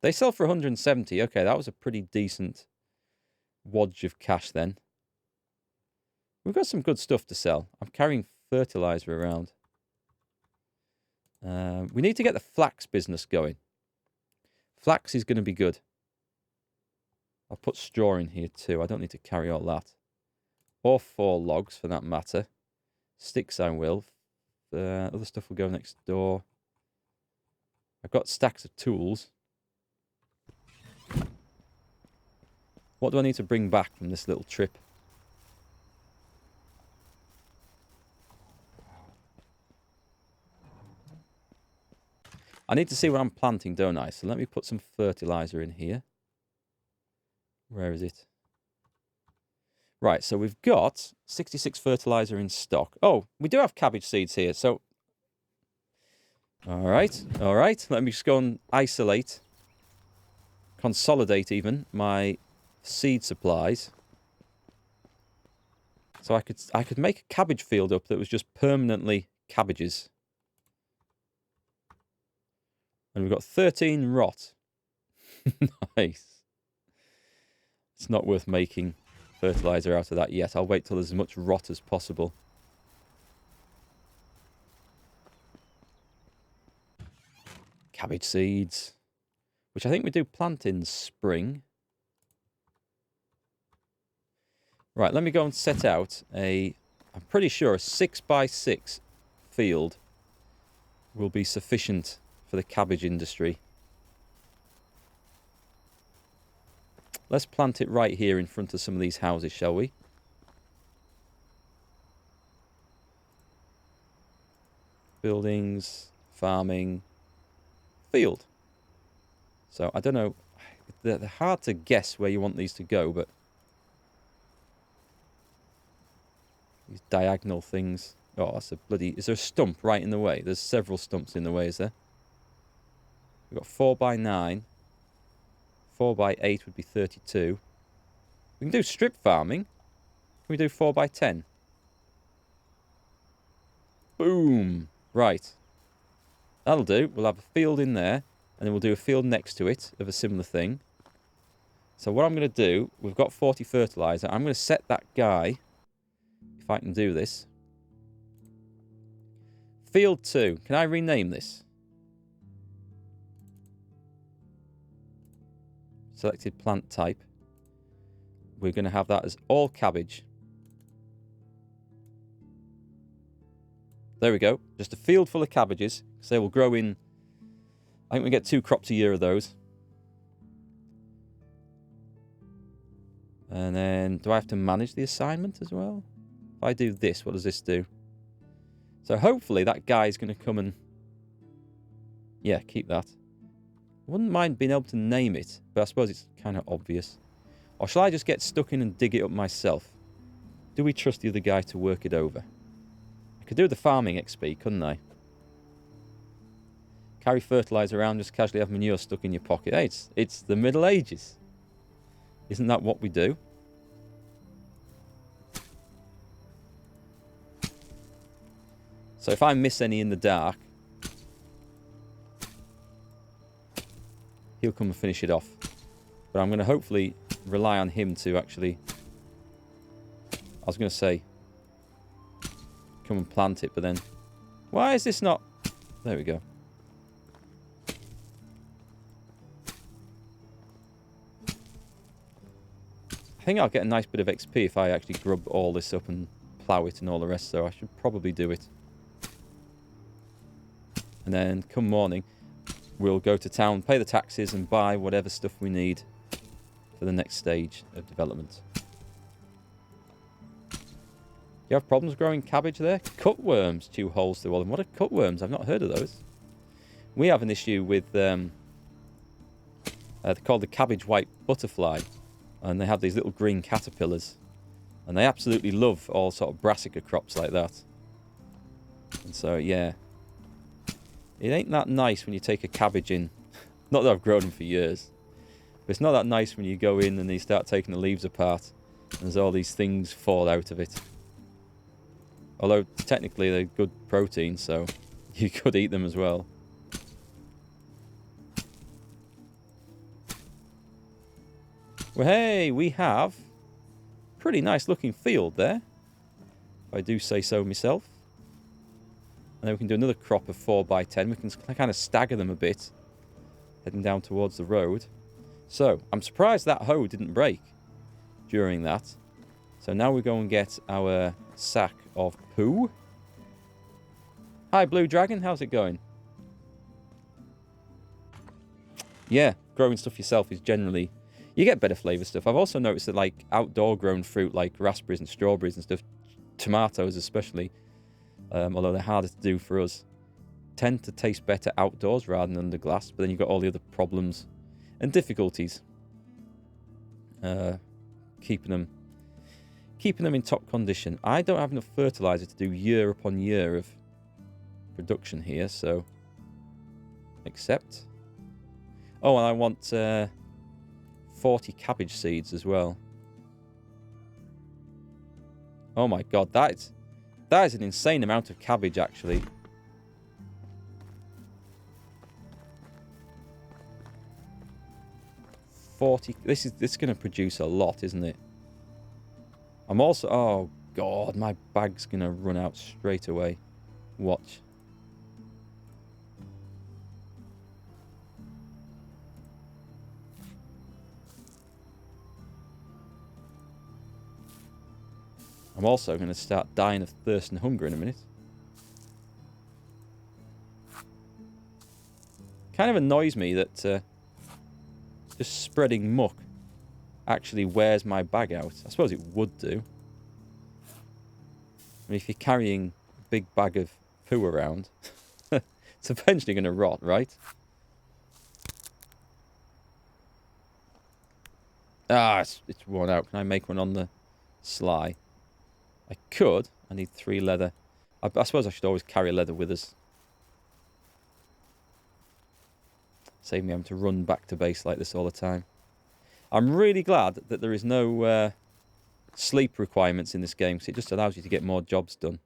They sell for 170. Okay, that was a pretty decent wodge of cash then. We've got some good stuff to sell. I'm carrying fertilizer around. We need to get the flax business going. Flax is going to be good. I'll put straw in here too. I don't need to carry all that. Or 4 logs for that matter. Sticks I will. Other stuff will go next door. I've got stacks of tools. What do I need to bring back from this little trip? I need to see what I'm planting, don't I? So let me put some fertilizer in here. Where is it? Right, so we've got 66 fertilizer in stock. Oh, we do have cabbage seeds here, so... All right. Let me just go and isolate, consolidate even, my seed supplies. So I could make a cabbage field up that was just permanently cabbages. And we've got 13 rot. Nice. It's not worth making fertilizer out of that yet. I'll wait till there's as much rot as possible. Cabbage seeds, which I think we do plant in spring. Right, let me go and set out I'm pretty sure a 6x6 field will be sufficient for the cabbage industry. Let's plant it right here in front of some of these houses, shall we? Buildings, farming, field. So, I don't know. They're hard to guess where you want these to go, but... These diagonal things. Oh, that's a bloody... Is there a stump right in the way? There's several stumps in the way, is there? We've got 4x9. 4x8 would be 32. We can do strip farming. Can we do 4x10? Boom! Right. That'll do. We'll have a field in there, and then we'll do a field next to it of a similar thing. So what I'm going to do, we've got 40 fertilizer. I'm going to set that guy, if I can do this. Field 2. Can I rename this? Selected plant type. We're going to have that as all cabbage. There we go. Just a field full of cabbages. So they will grow in... I think we get 2 crops a year of those. And then, do I have to manage the assignment as well? If I do this, what does this do? So hopefully that guy's going to come and... Yeah, keep that. I wouldn't mind being able to name it, but I suppose it's kind of obvious. Or shall I just get stuck in and dig it up myself? Do we trust the other guy to work it over? I could do the farming XP, couldn't I? Carry fertilizer around, just casually have manure stuck in your pocket. Hey, it's the Middle Ages. Isn't that what we do? So if I miss any in the dark, he'll come and finish it off. But I'm going to hopefully rely on him to actually... I was going to say... come and plant it, but then... Why is this not... There we go. I think I'll get a nice bit of XP if I actually grub all this up and plough it and all the rest, so I should probably do it. And then, come morning, we'll go to town, pay the taxes, and buy whatever stuff we need for the next stage of development. Do you have problems growing cabbage there? Cutworms chew holes through all of them. What are cutworms? I've not heard of those. We have an issue with... they're called the cabbage white butterfly. And they have these little green caterpillars. And they absolutely love all sort of brassica crops like that. And so, yeah. It ain't that nice when you take a cabbage in. Not that I've grown them for years. But it's not that nice when you go in and you start taking the leaves apart. And there's all these things fall out of it. Although, technically, they're good protein, so you could eat them as well. Well, hey, we have a pretty nice looking field there, if I do say so myself. And then we can do another crop of 4x10. We can kind of stagger them a bit, heading down towards the road. So, I'm surprised that hoe didn't break during that. So now we go and get our sack of poo. Hi, Blue Dragon. How's it going? Yeah, growing stuff yourself is generally... You get better flavour stuff. I've also noticed that, like, outdoor grown fruit, like raspberries and strawberries and stuff, tomatoes especially, although they're harder to do for us, tend to taste better outdoors rather than under glass. But then you've got all the other problems and difficulties keeping them in top condition. I don't have enough fertilizer to do year upon year of production here, so accept. Oh, and I want 40 cabbage seeds as well. Oh my god, that is an insane amount of cabbage, actually. This is going to produce a lot, isn't it? I'm also... Oh god, my bag's going to run out straight away. Watch. I'm also going to start dying of thirst and hunger in a minute. Kind of annoys me that just spreading muck actually wears my bag out. I suppose it would do. I mean, if you're carrying a big bag of poo around, it's eventually going to rot, right? Ah, it's worn out. Can I make one on the sly? I could. I need 3 leather. I suppose I should always carry leather with us. Save me having to run back to base like this all the time. I'm really glad that there is no sleep requirements in this game, because it just allows you to get more jobs done.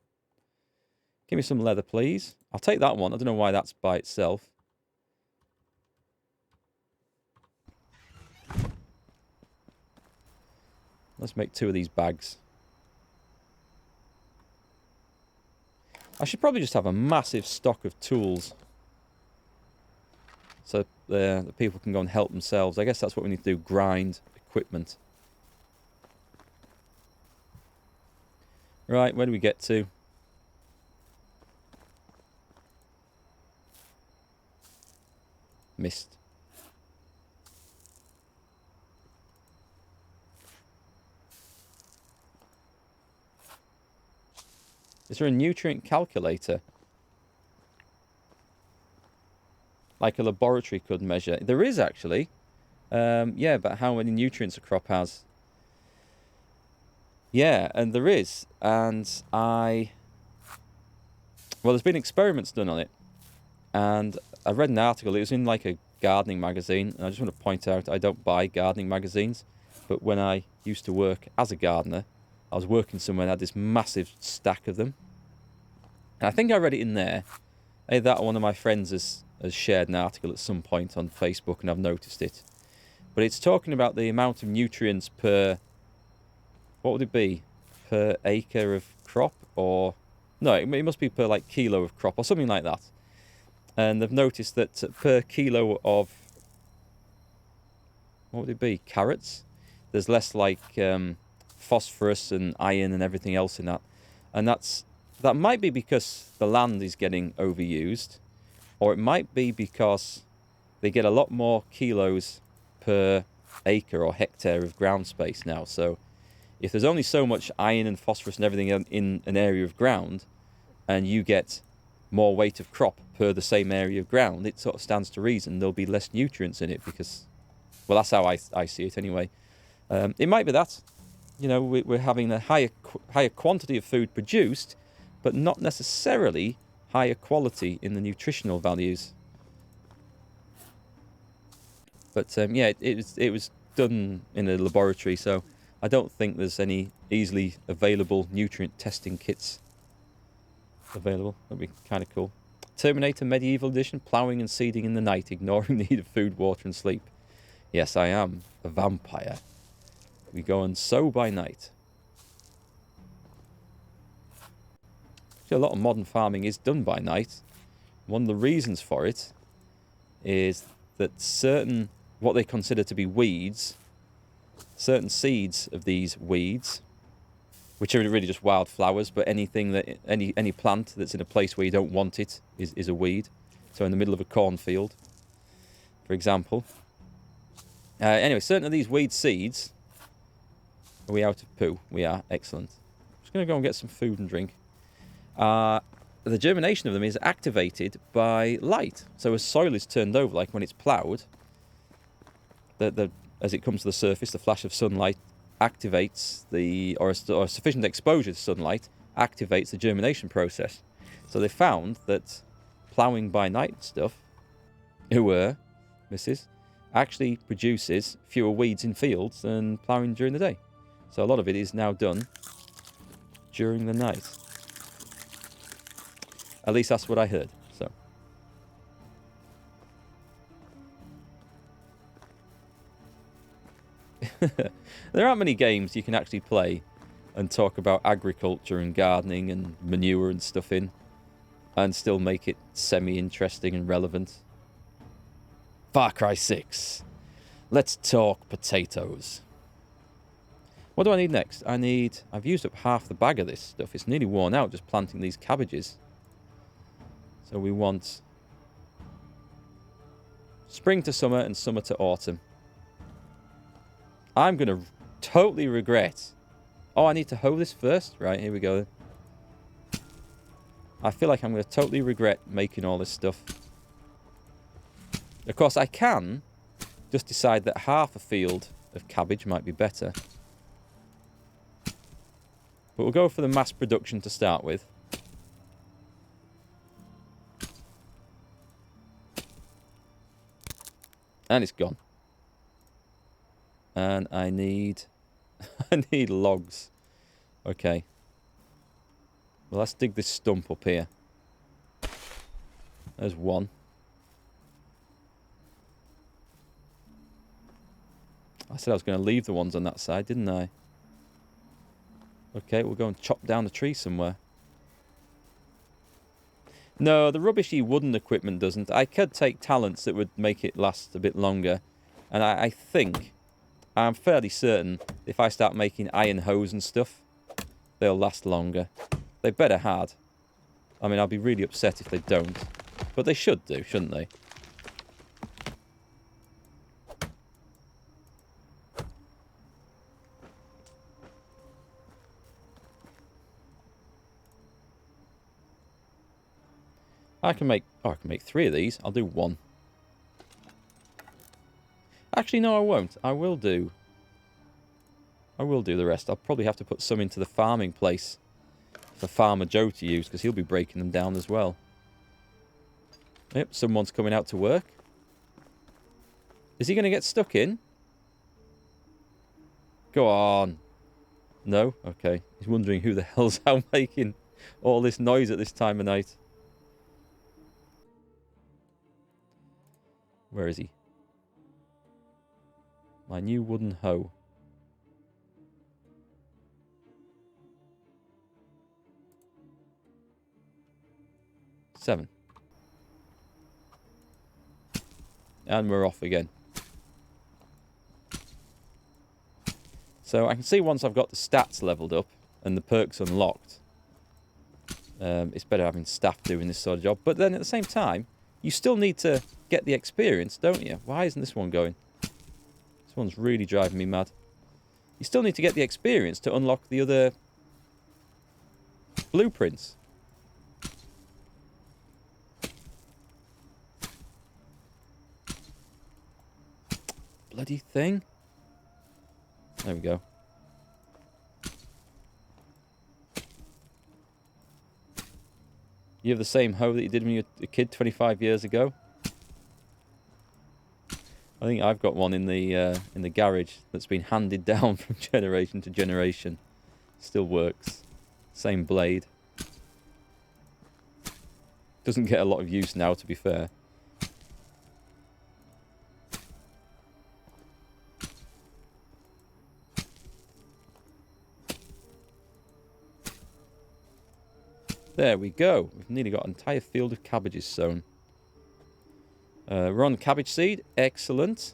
Give me some leather, please. I'll take that one. I don't know why that's by itself. Let's make 2 of these bags. I should probably just have a massive stock of tools, so the people can go and help themselves. I guess that's what we need to do, grind equipment. Right, where do we get to? Missed. Is there a nutrient calculator? Like a laboratory could measure. There is, actually. Yeah, but how many nutrients a crop has? Yeah, and there is. And well, there's been experiments done on it. And I read an article. It was in like a gardening magazine. And I just want to point out, I don't buy gardening magazines. But when I used to work as a gardener, I was working somewhere and had this massive stack of them. And I think I read it in there. Either that or one of my friends has shared an article at some point on Facebook, and I've noticed it. But it's talking about the amount of nutrients per... What would it be? Per acre of crop? Or... No, it must be per like kilo of crop or something like that. And they've noticed that per kilo of... What would it be? Carrots? There's less like... phosphorus and iron and everything else in that, and that might be because the land is getting overused, or it might be because they get a lot more kilos per acre or hectare of ground space now. So if there's only so much iron and phosphorus and everything in an area of ground, and you get more weight of crop per the same area of ground, it sort of stands to reason there'll be less nutrients in it, because, well, that's how I see it anyway. It might be that. You know, we're having a higher quantity of food produced, but not necessarily higher quality in the nutritional values. But yeah, it was done in a laboratory, so I don't think there's any easily available nutrient testing kits available. That'd be kind of cool. Terminator Medieval Edition, ploughing and seeding in the night, ignoring the need of food, water and sleep. Yes, I am a vampire. We go and sow by night. Actually, a lot of modern farming is done by night. One of the reasons for it is that certain, what they consider to be weeds, certain seeds of these weeds, which are really just wildflowers, but anything that any plant that's in a place where you don't want it is a weed. So in the middle of a cornfield, for example. Anyway, certain of these weed seeds. Are we out of poo? We are. Excellent. I'm just going to go and get some food and drink. The germination of them is activated by light. So as soil is turned over, like when it's ploughed, as it comes to the surface, the flash of sunlight activates or sufficient exposure to sunlight activates the germination process. So they found that ploughing by night stuff, missus, actually produces fewer weeds in fields than ploughing during the day. So a lot of it is now done during the night. At least that's what I heard. So there aren't many games you can actually play and talk about agriculture and gardening and manure and stuff in and still make it semi-interesting and relevant. Far Cry 6. Let's talk potatoes. What do I need next? I've used up half the bag of this stuff. It's nearly worn out just planting these cabbages. So we want spring to summer and summer to autumn. I'm going to totally regret. Oh, I need to hoe this first? Right, here we go. I feel like I'm going to totally regret making all this stuff. Of course, I can just decide that half a field of cabbage might be better. But we'll go for the mass production to start with. And it's gone. And I need I need logs. Okay. Well, let's dig this stump up here. There's one. I said I was going to leave the ones on that side, didn't I? Okay, we'll go and chop down the tree somewhere. No, the rubbishy wooden equipment doesn't. I could take talents that would make it last a bit longer. And I think, I'm fairly certain, if I start making iron hose and stuff, they'll last longer. They better had. I mean, I'll be really upset if they don't. But they should do, shouldn't they? I can make 3 of these. I'll do 1. Actually, no, I won't. I will do the rest. I'll probably have to put some into the farming place for Farmer Joe to use, because he'll be breaking them down as well. Yep, someone's coming out to work. Is he going to get stuck in? Go on. No? Okay. He's wondering who the hell's out making all this noise at this time of night. Where is he? My new wooden hoe. Seven. And we're off again. So I can see once I've got the stats leveled up and the perks unlocked, it's better having staff doing this sort of job. But then at the same time, you still need to get the experience, don't you? Why isn't this one going? This one's really driving me mad. You still need to get the experience to unlock the other blueprints. Bloody thing. There we go. You have the same hoe that you did when you were a kid 25 years ago? I think I've got one in the garage that's been handed down from generation to generation. Still works. Same blade. Doesn't get a lot of use now, to be fair. There we go. We've nearly got an entire field of cabbages sown. We're on cabbage seed. Excellent.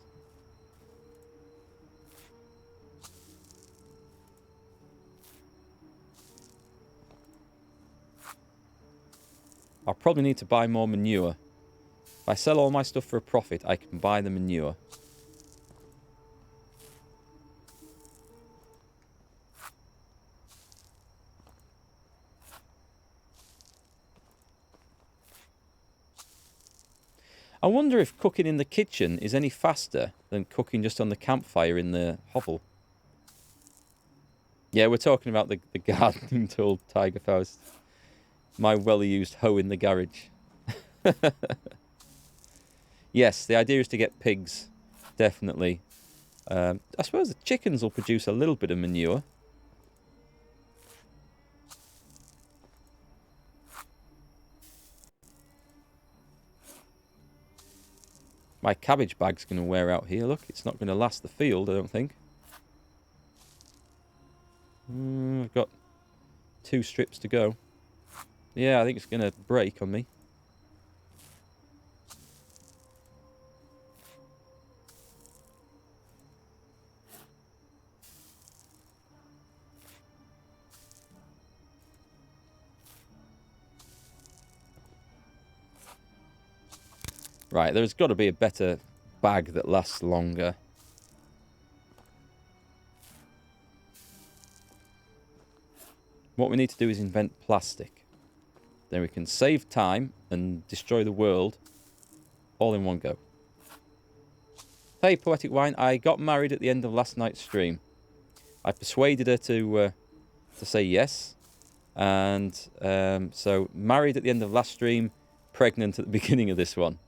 I'll probably need to buy more manure. If I sell all my stuff for a profit, I can buy the manure. I wonder if cooking in the kitchen is any faster than cooking just on the campfire in the hovel. Yeah, we're talking about the gardening tool, Tiger Faust. My well-used hoe in the garage. Yes, the idea is to get pigs, definitely. I suppose the chickens will produce a little bit of manure. My cabbage bag's going to wear out here. Look, it's not going to last the field, I don't think. I've got 2 strips to go. Yeah, I think it's going to break on me. Right, there's got to be a better bag that lasts longer. What we need to do is invent plastic. Then we can save time and destroy the world all in one go. Hey, Poetic Wine, I got married at the end of last night's stream. I persuaded her to say yes. And so married at the end of last stream, pregnant at the beginning of this one.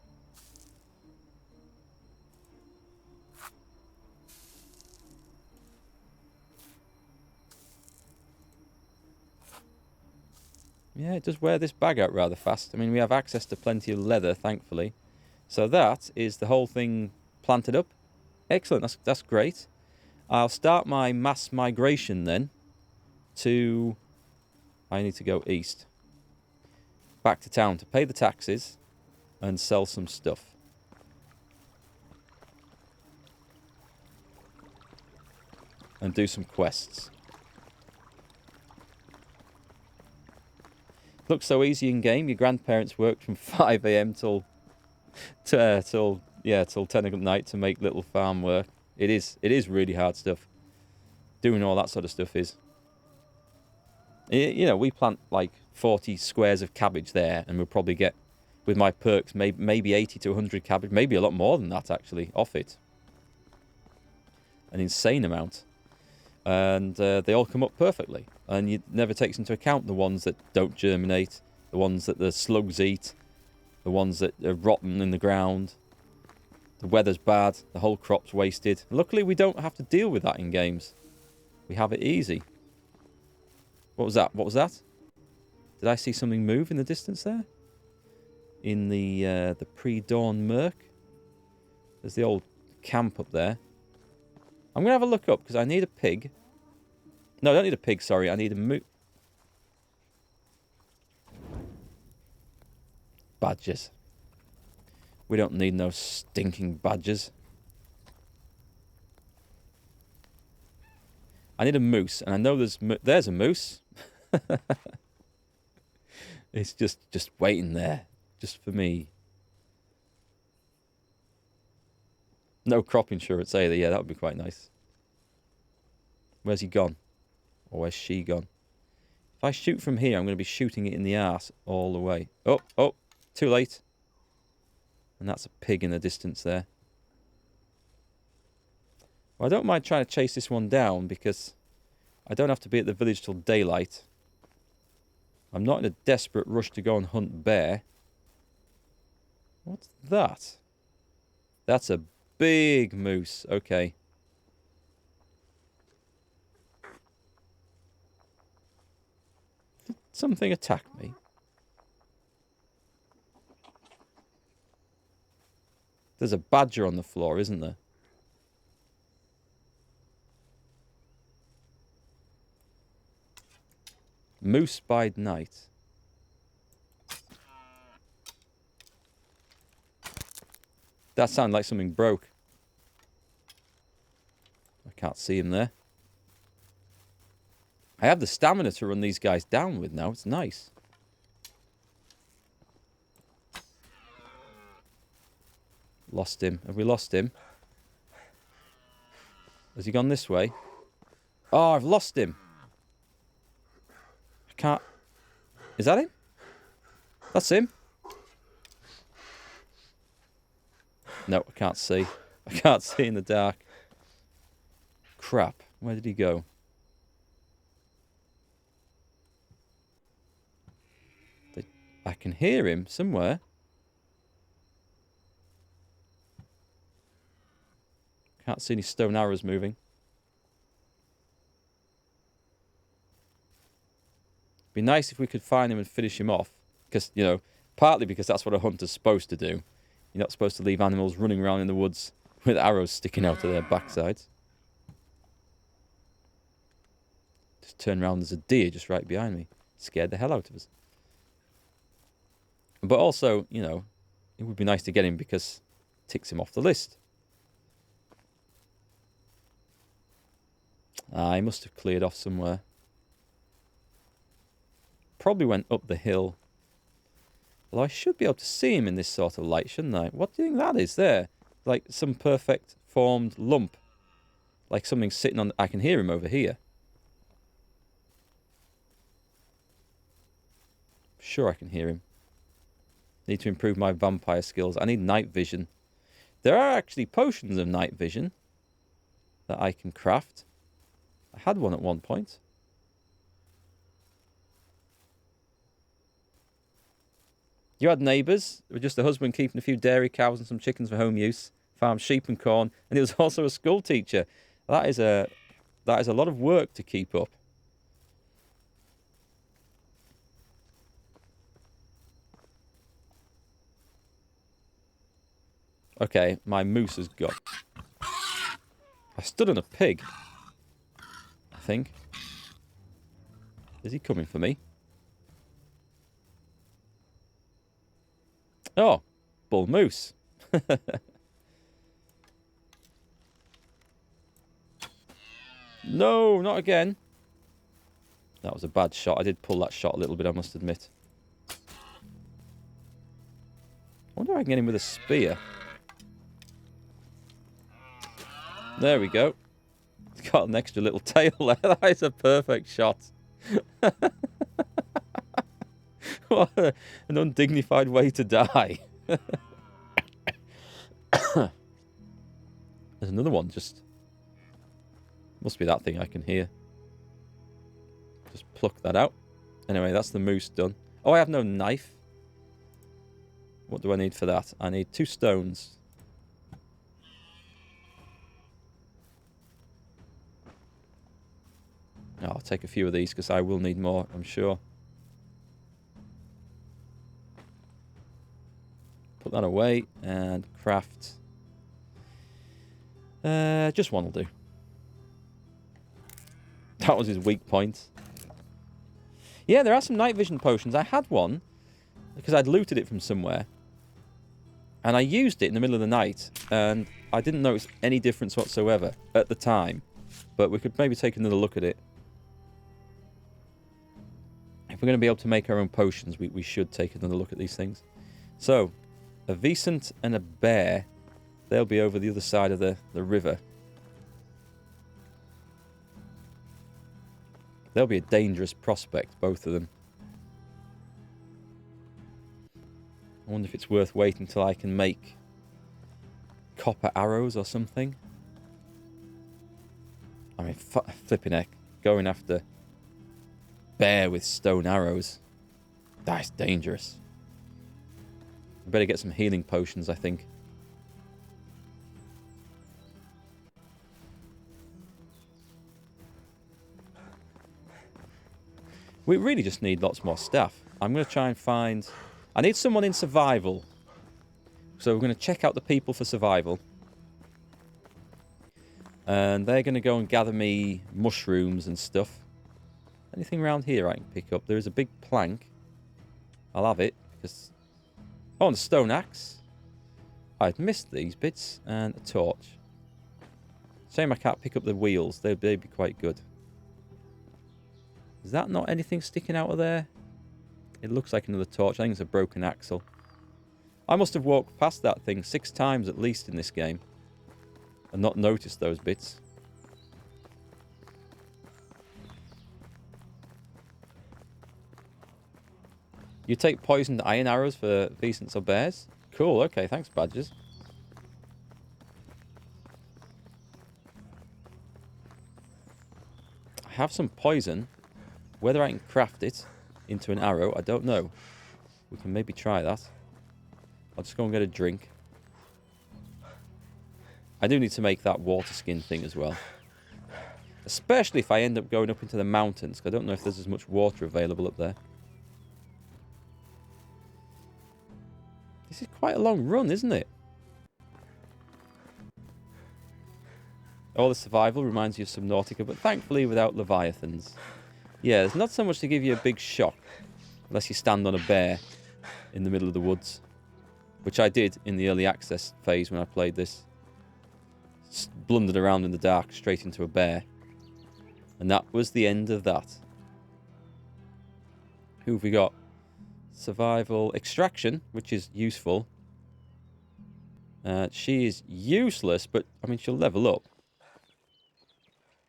Yeah, it does wear this bag out rather fast. I mean, we have access to plenty of leather, thankfully. So that is the whole thing planted up. Excellent, that's great. I'll start my mass migration then to... I need to go east. Back to town to pay the taxes and sell some stuff. And do some quests. Looks so easy in game. Your grandparents worked from 5 AM till 10 at night to make little farm work. It is really hard stuff. Doing all that sort of stuff is. You know, we plant like 40 squares of cabbage there, and we'll probably get, with my perks, maybe 80 to 100 cabbage, maybe a lot more than that actually, off it. An insane amount. And they all come up perfectly. And it never takes into account the ones that don't germinate, the ones that the slugs eat, the ones that are rotten in the ground. The weather's bad, the whole crop's wasted. Luckily, we don't have to deal with that in games. We have it easy. What was that? What was that? Did I see something move in the distance there? In the pre-dawn murk? There's the old camp up there. I'm going to have a look up, because I need a pig. No, I don't need a pig, sorry. I need a moose. Badgers. We don't need no stinking badgers. I need a moose, and I know there's a moose. It's just waiting there, just for me. No crop insurance either. Yeah, that would be quite nice. Where's he gone? Or where's she gone? If I shoot from here, I'm going to be shooting it in the arse all the way. Oh, too late. And that's a pig in the distance there. Well, I don't mind trying to chase this one down, because I don't have to be at the village till daylight. I'm not in a desperate rush to go and hunt bear. What's that? That's a big moose. Okay. Did something attack me? There's a badger on the floor, isn't there? Moose by night. That sounded like something broke. I can't see him there. I have the stamina to run these guys down with now. It's nice. Lost him. Have we lost him? Has he gone this way? Oh, I've lost him. I can't... Is that him? That's him. No, I can't see. I can't see in the dark. Crap. Where did he go? I can hear him somewhere. Can't see any stone arrows moving. Be nice if we could find him and finish him off. Because, you know, partly because that's what a hunter's supposed to do. You're not supposed to leave animals running around in the woods with arrows sticking out of their backsides. Just turn around, there's a deer just right behind me. Scared the hell out of us. But also, you know, it would be nice to get him because it ticks him off the list. He must have cleared off somewhere. Probably went up the hill. Well, I should be able to see him in this sort of light, shouldn't I? What do you think that is there? Like some perfect formed lump. Like something sitting on... I can hear him over here. Sure I can hear him. Need to improve my vampire skills. I need night vision. There are actually potions of night vision that I can craft. I had one at one point. You had neighbours. It was just a husband keeping a few dairy cows and some chickens for home use. Farmed sheep and corn. And he was also a school teacher. That is a lot of work to keep up. Okay, my moose has got... I stood on a pig. I think. Is he coming for me? Oh, bull moose. No, not again. That was a bad shot. I did pull that shot a little bit, I must admit. I wonder if I can get him with a spear. There we go. It's got an extra little tail there. That is a perfect shot. What an undignified way to die. There's another one just... Must be that thing I can hear. Just pluck that out. Anyway, that's the moose done. Oh, I have no knife. What do I need for that? I need 2 stones. Oh, I'll take a few of these because I will need more, I'm sure. Put that away and craft. Just one will do. That was his weak point. Yeah, there are some night vision potions. I had one because I'd looted it from somewhere. And I used it in the middle of the night. And I didn't notice any difference whatsoever at the time. But we could maybe take another look at it. If we're going to be able to make our own potions, we should take another look at these things. So, a Vicent and a bear. They'll be over the other side of the river. They'll be a dangerous prospect, both of them. I wonder if it's worth waiting until I can make copper arrows or something. I mean, flipping heck. Going after bear with stone arrows. That's dangerous. I better get some healing potions, I think. We really just need lots more stuff. I'm going to try and find... I need someone in survival. So we're going to check out the people for survival. And they're going to go and gather me mushrooms and stuff. Anything around here I can pick up? There is a big plank. I'll have it. Because... Oh, and a stone axe. I'd missed these bits. And a torch. Shame I can't pick up the wheels. They'd be quite good. Is that not anything sticking out of there? It looks like another torch. I think it's a broken axle. I must have walked past that thing 6 times at least in this game. And not noticed those bits. You take poisoned iron arrows for pheasants or bears? Cool, okay, thanks, badgers. I have some poison. Whether I can craft it into an arrow, I don't know. We can maybe try that. I'll just go and get a drink. I do need to make that water skin thing as well. Especially if I end up going up into the mountains, because I don't know if there's as much water available up there. This is quite a long run, isn't it? All the survival reminds you of Subnautica, but thankfully without leviathans. Yeah, there's not so much to give you a big shock, unless you stand on a bear in the middle of the woods. Which I did in the early access phase when I played this. Blundered around in the dark straight into a bear. And that was the end of that. Who have we got? Survival extraction, which is useful. She is useless, but I mean she'll level up.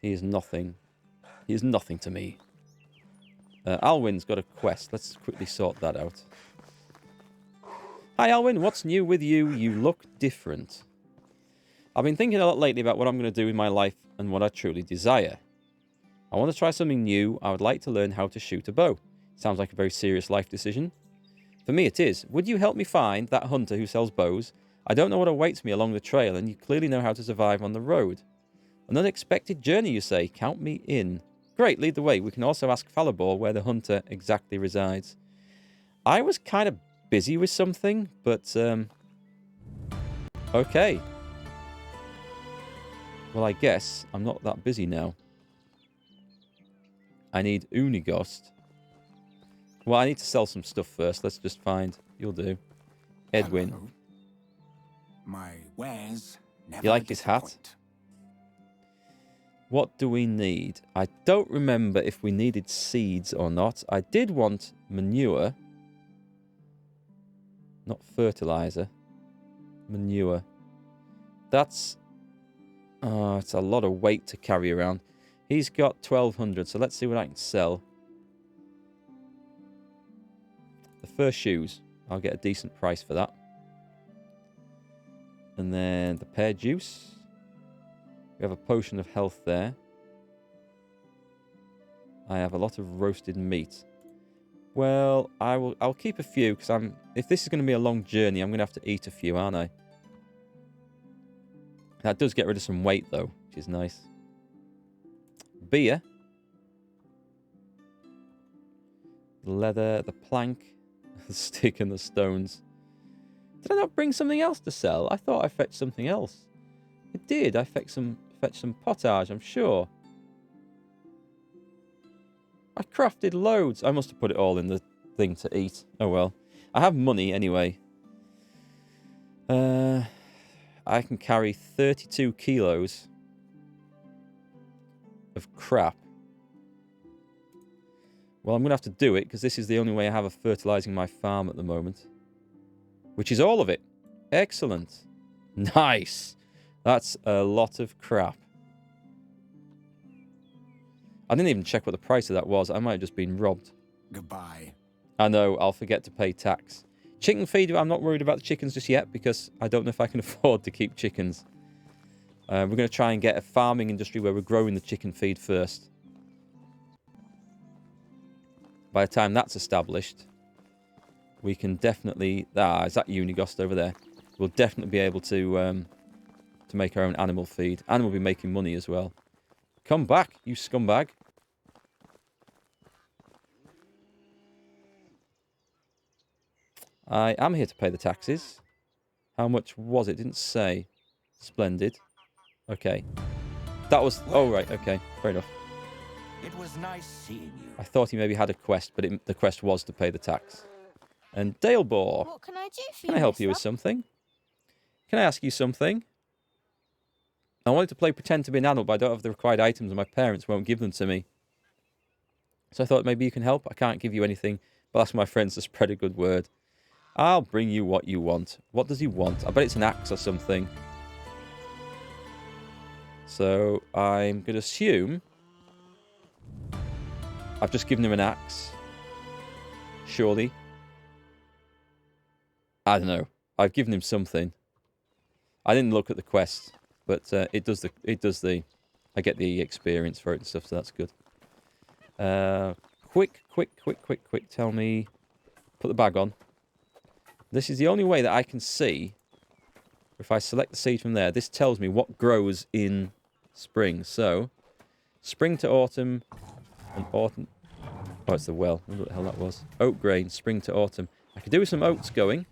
He is nothing. He is nothing to me. Alwyn's got a quest. Let's quickly sort that out. Hi Alwyn, what's new with you? You look different. I've been thinking a lot lately about what I'm going to do with my life and what I truly desire. I want to try something new. I would like to learn how to shoot a bow. Sounds like a very serious life decision. For me it is. Would you help me find that hunter who sells bows? I don't know what awaits me along the trail, and you clearly know how to survive on the road. An unexpected journey, you say? Count me in. Great, lead the way. We can also ask Falabor where the hunter exactly resides. I was kind of busy with something, but okay. Well, I guess I'm not that busy now. I need Unigost. Well, I need to sell some stuff first. Let's just find... You'll do. Edwin. Hello. My wares never You like his hat? What do we need? I don't remember if we needed seeds or not. I did want manure. Not fertilizer. Manure. That's... Oh, it's a lot of weight to carry around. He's got 1,200, so let's see what I can sell. The fur shoes. I'll get a decent price for that. And then the pear juice. We have a potion of health there. I have a lot of roasted meat. Well, I'll keep a few, because if this is going to be a long journey, I'm going to have to eat a few, aren't I? That does get rid of some weight, though, which is nice. Beer. The leather, the plank, the stick and the stones. Did I not bring something else to sell? I thought I fetched something else. I did. I fetched some pottage, I'm sure. I crafted loads. I must have put it all in the thing to eat. Oh well. I have money anyway. I can carry 32 kilos of crap. Well, I'm going to have to do it, because this is the only way I have of fertilizing my farm at the moment. Which is all of it. Excellent. Nice. That's a lot of crap. I didn't even check what the price of that was. I might have just been robbed. Goodbye. I know, I'll forget to pay tax. Chicken feed, I'm not worried about the chickens just yet, because I don't know if I can afford to keep chickens. We're going to try and get a farming industry where we're growing the chicken feed first. By the time that's established, we can definitely... is that Unigost over there? We'll definitely be able to make our own animal feed. And we'll be making money as well. Come back, you scumbag. I am here to pay the taxes. How much was it? Didn't say. Splendid. Okay. That was... Oh, right. Okay. Fair enough. It was nice seeing you. I thought he maybe had a quest, but the quest was to pay the tax. And Dalebor. What can I do for you? Can I help you with something? Can I ask you something? I wanted to play pretend to be an adult, but I don't have the required items and my parents won't give them to me. So I thought maybe you can help. I can't give you anything, but ask my friends to spread a good word. I'll bring you what you want. What does he want? I bet it's an axe or something. So I'm going to assume I've just given him an axe. Surely. I don't know. I've given him something. I didn't look at the quest, but it does the. I get the experience for it and stuff, so that's good. Quick. Tell me. Put the bag on. This is the only way that I can see. If I select the seed from there, this tells me what grows in spring. So, spring to autumn, and autumn. Oh, it's the well. I wonder what the hell that was. Oat grain, spring to autumn. I could do with some oats going.